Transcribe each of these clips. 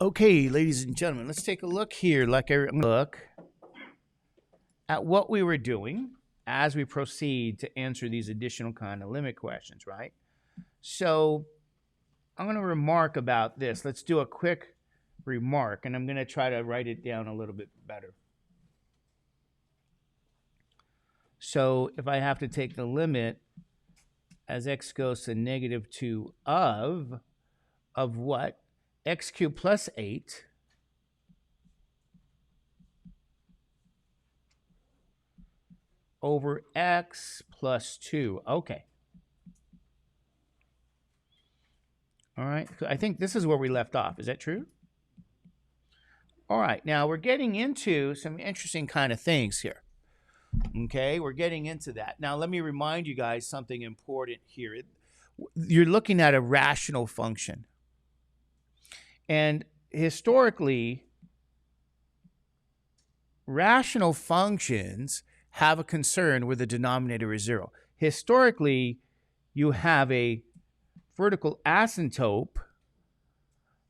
Okay, ladies and gentlemen, let's take a look here. Look at what we were doing as we proceed to answer these additional kind of limit questions, right? So I'm going to remark about this. Let's do a quick remark, and I'm going to try to write it down a little bit better. So if I have to take the limit as x goes to -2 of what? X cubed plus 8 over x plus 2. Okay. All right. I think this is where we left off. Is that true? All right. Now we're getting into some interesting kind of things here. Okay. We're getting into that. Now let me remind you guys something important here. You're looking at a rational function. And historically, rational functions have a concern where the denominator is 0. Historically, you have a vertical asymptote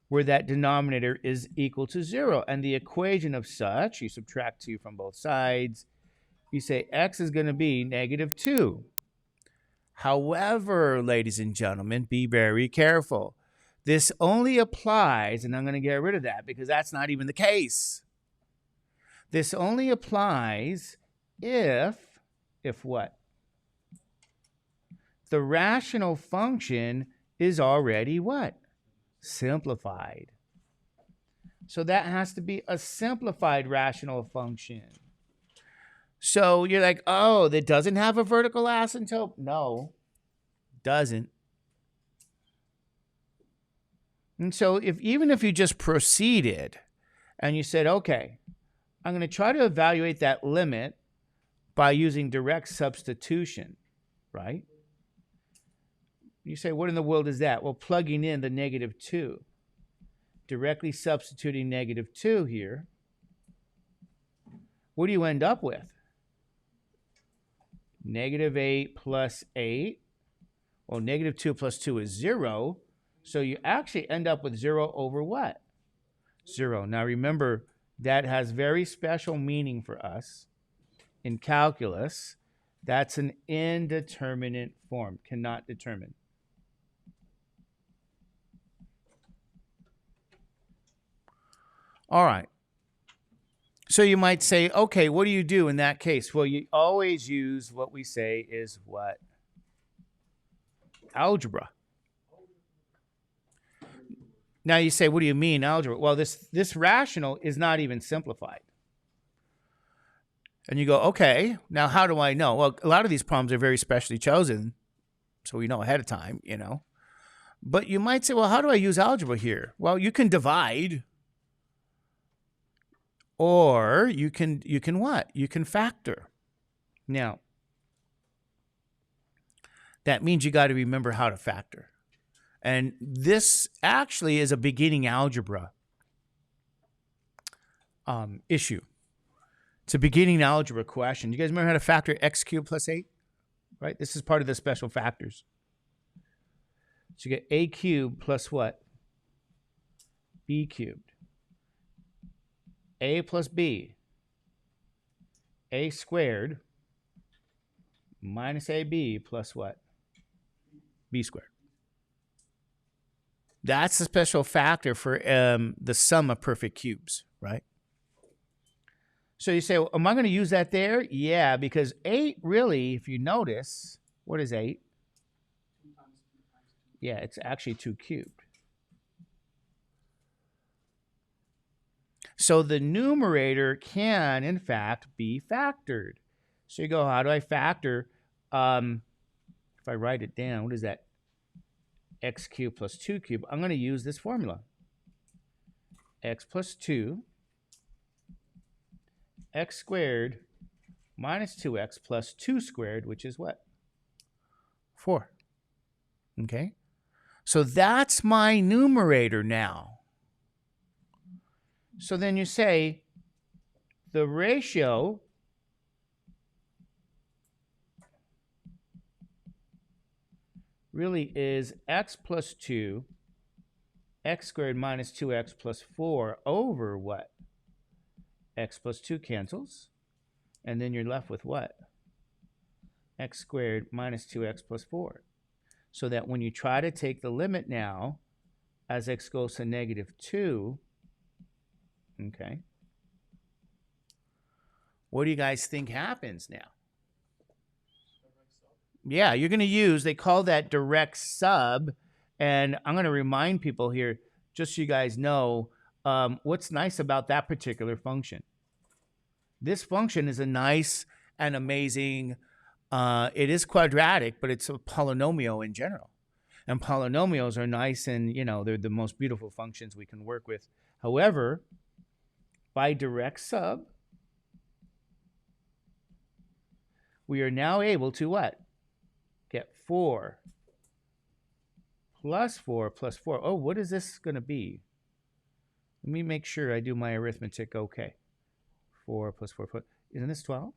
where that denominator is equal to 0. And the equation of such, you subtract 2 from both sides, you say x is going to be -2. However, ladies and gentlemen, be very careful. This only applies, and I'm going to get rid of that because that's not even the case. This only applies if what? The rational function is already what? Simplified. So that has to be a simplified rational function. So you're like, oh, that doesn't have a vertical asymptote? No, doesn't. And so even if you just proceeded and you said, okay, I'm going to try to evaluate that limit by using direct substitution, right? You say, what in the world is that? Well, plugging in the -2, directly substituting -2 here, what do you end up with? -8 plus 8. Well, -2 plus 2 is 0. So you actually end up with 0 over what? 0. Now remember, that has very special meaning for us in calculus. That's an indeterminate form, cannot determine. All right. So you might say, okay, what do you do in that case? Well, you always use what we say is what? Algebra. Now you say, what do you mean algebra? Well, this rational is not even simplified. And you go, okay, now how do I know? Well, a lot of these problems are very specially chosen, so we know ahead of time, you know. But you might say, well, how do I use algebra here? Well, you can divide. Or you can what? You can factor. Now, that means you got to remember how to factor. And this actually is a beginning algebra issue. It's a beginning algebra question. You guys remember how to factor x cubed plus 8? Right? This is part of the special factors. So you get a cubed plus what? B cubed. A plus B. A squared minus AB plus what? B squared. That's a special factor for the sum of perfect cubes, right? So you say, well, am I going to use that there? Yeah, because 8 really, if you notice, what is 8? Yeah, it's actually 2 cubed. So the numerator can, in fact, be factored. So you go, how do I factor? If I write it down, what is that? X cubed plus 2 cubed. I'm going to use this formula. X plus 2, x squared minus 2x plus 2 squared, which is what? 4. Okay? So that's my numerator now. So then you say the ratio really is x plus 2, x squared minus 2x plus 4 over what? X plus 2 cancels. And then you're left with what? X squared minus 2x plus 4. So that when you try to take the limit now, as x goes to negative 2, okay, what do you guys think happens now? Yeah, you're going to use, they call that direct sub. And I'm going to remind people here, just so you guys know, what's nice about that particular function. This function is a nice and amazing, it is quadratic, but it's a polynomial in general. And polynomials are nice and, you know, they're the most beautiful functions we can work with. However, by direct sub, we are now able to what? Get 4 plus 4 plus 4. Oh, what is this going to be? Let me make sure I do my arithmetic okay. 4 plus 4 plus, isn't this 12?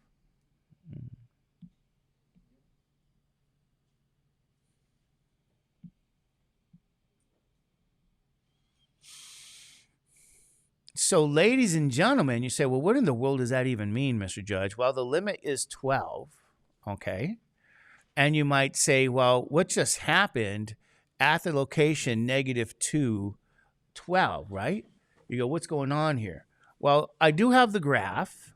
So, ladies and gentlemen, you say, well, what in the world does that even mean, Mr. Judge? Well, the limit is 12, okay? And you might say, well, what just happened at the location negative 2, 12, right? You go, what's going on here? Well, I do have the graph.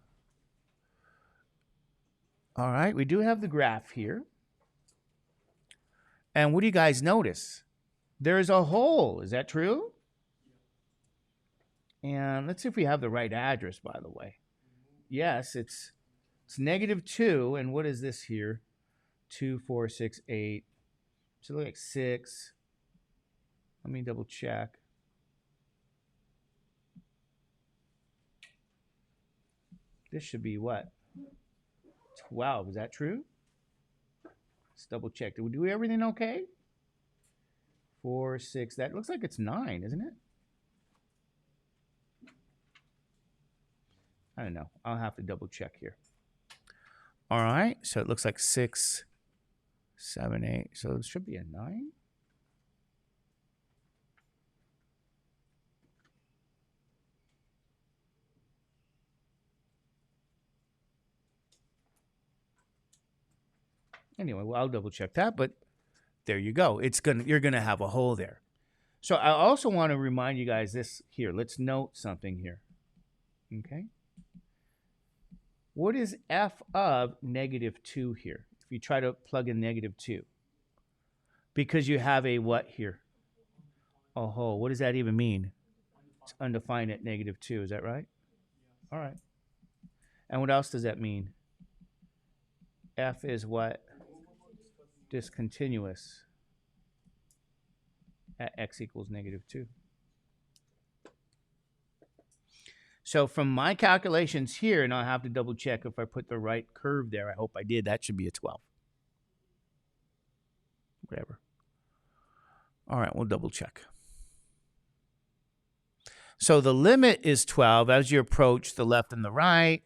All right, we do have the graph here. And what do you guys notice? There's a hole. Is that true? And let's see if we have the right address, by the way. Yes, it's negative 2. And what is this here? 2, 4, 6, 8. So it looks like 6. Let me double check. This should be what? 12. Is that true? Let's double check. Did we do everything okay? 4, 6. That looks like it's 9, isn't it? I don't know. I'll have to double check here. All right. So it looks like 6, 7, 8. So it should be a 9. Anyway, well, I'll double check that, but there you go. You're gonna have a hole there. So I also want to remind you guys this here. Let's note something here. Okay. What is f of negative 2 here? If you try to plug in negative 2. Because you have a what here? A hole. What does that even mean? It's undefined at negative 2. Is that right? All right. And what else does that mean? F is what? Discontinuous at x equals negative 2. So from my calculations here, and I'll have to double check if I put the right curve there. I hope I did. That should be a 12. Whatever. All right, we'll double check. So the limit is 12 as you approach the left and the right,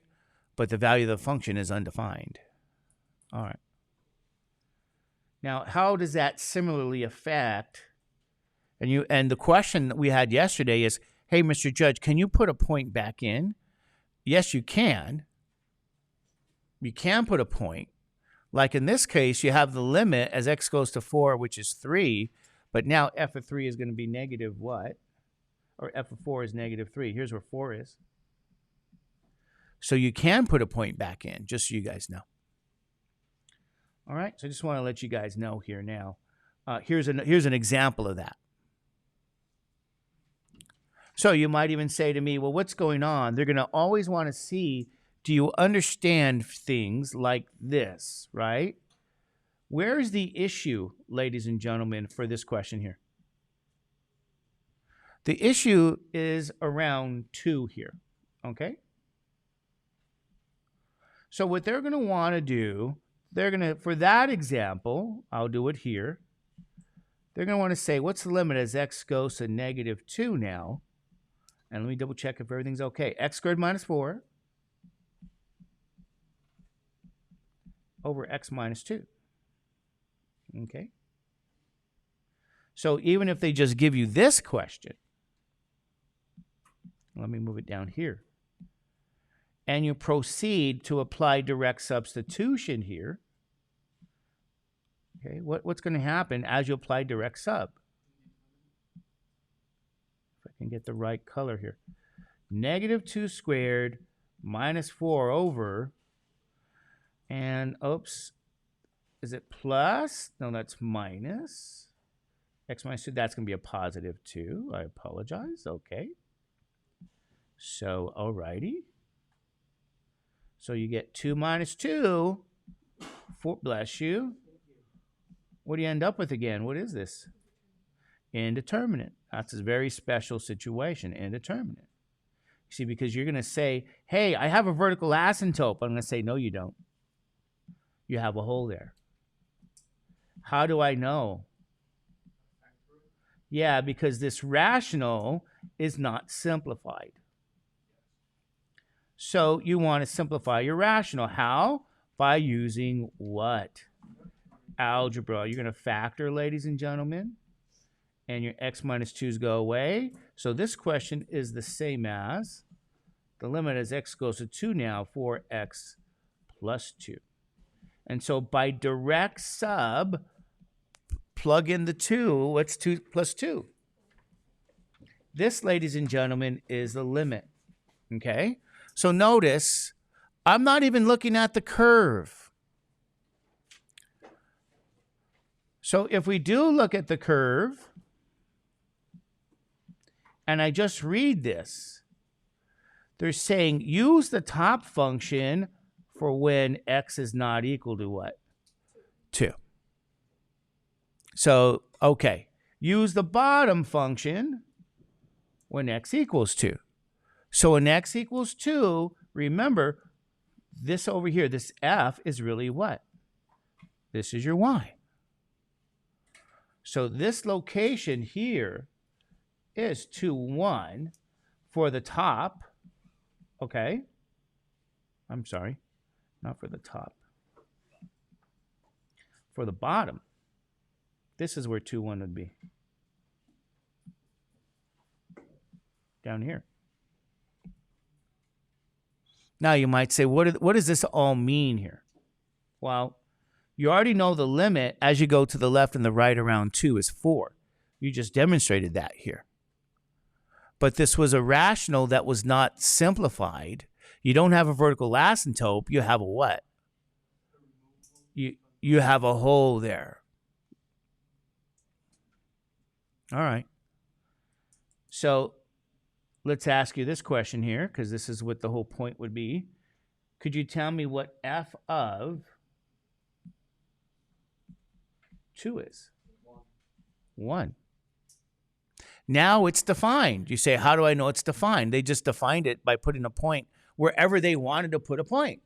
but the value of the function is undefined. All right. Now, how does that similarly affect? And the question that we had yesterday is, hey, Mr. Judge, can you put a point back in? Yes, you can. You can put a point. Like in this case, you have the limit as x goes to 4, which is 3. But now f of 3 is going to be negative what? Or f of 4 is negative 3. Here's where 4 is. So you can put a point back in, just so you guys know. All right, so I just want to let you guys know here now. Here's an example of that. So you might even say to me, well, what's going on? They're going to always want to see, do you understand things like this, right? Where is the issue, ladies and gentlemen, for this question here? The issue is around 2 here, okay? So what they're going to want to do, they're going to, for that example, I'll do it here. They're going to want to say, what's the limit as x goes to negative 2 now? And let me double check if everything's okay. X squared minus 4 over x minus 2. Okay. So even if they just give you this question, let me move it down here, and you proceed to apply direct substitution here, okay, what's going to happen as you apply direct sub? If I can get the right color here. Negative 2 squared minus 4 over, and oops, is it plus? No, that's minus. X minus 2, that's going to be a positive 2. I apologize. Okay. So, alrighty. So you get 2 minus 2. 4, bless you. What do you end up with again? What is this? Indeterminate. That's a very special situation, indeterminate. See, because you're going to say, hey, I have a vertical asymptote. I'm going to say, no, you don't. You have a hole there. How do I know? Yeah, because this rational is not simplified. So you want to simplify your rational. How? By using what? Algebra. You're going to factor, ladies and gentlemen, and your x minus 2's go away. So this question is the same as the limit as x goes to 2 now for x plus 2. And so by direct sub, plug in the 2. What's 2 plus 2? This, ladies and gentlemen, is the limit. Okay? So notice, I'm not even looking at the curve. So if we do look at the curve, and I just read this, they're saying use the top function for when x is not equal to what? 2. So, okay, use the bottom function when x equals 2. So when x equals 2, remember, this over here, this f is really what? This is your y. So this location here is 2, 1 for the top. Okay. I'm sorry. Not for the top. For the bottom. This is where 2, 1 would be. Down here. Now you might say, what does this all mean here? Well, you already know the limit as you go to the left and the right around 2 is 4. You just demonstrated that here. But this was a rational that was not simplified. You don't have a vertical asymptote. You have a what? You have a hole there. All right. So let's ask you this question here, because this is what the whole point would be. Could you tell me what f of 2 is? 1. Now it's defined. You say, how do I know it's defined? They just defined it by putting a point wherever they wanted to put a point.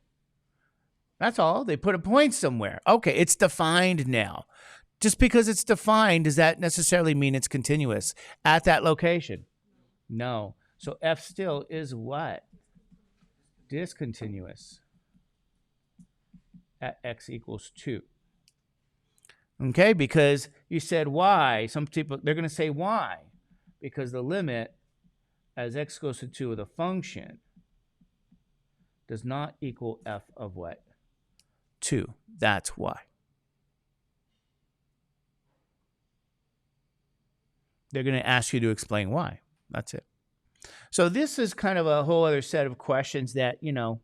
That's all. They put a point somewhere. Okay, it's defined now. Just because it's defined, does that necessarily mean it's continuous at that location? No. So f still is what? Discontinuous at x equals 2. Okay, because you said y. Some people, they're going to say y, because the limit as x goes to 2 of the function does not equal f of what? 2. That's why. They're going to ask you to explain why. That's it. So this is kind of a whole other set of questions that, you know,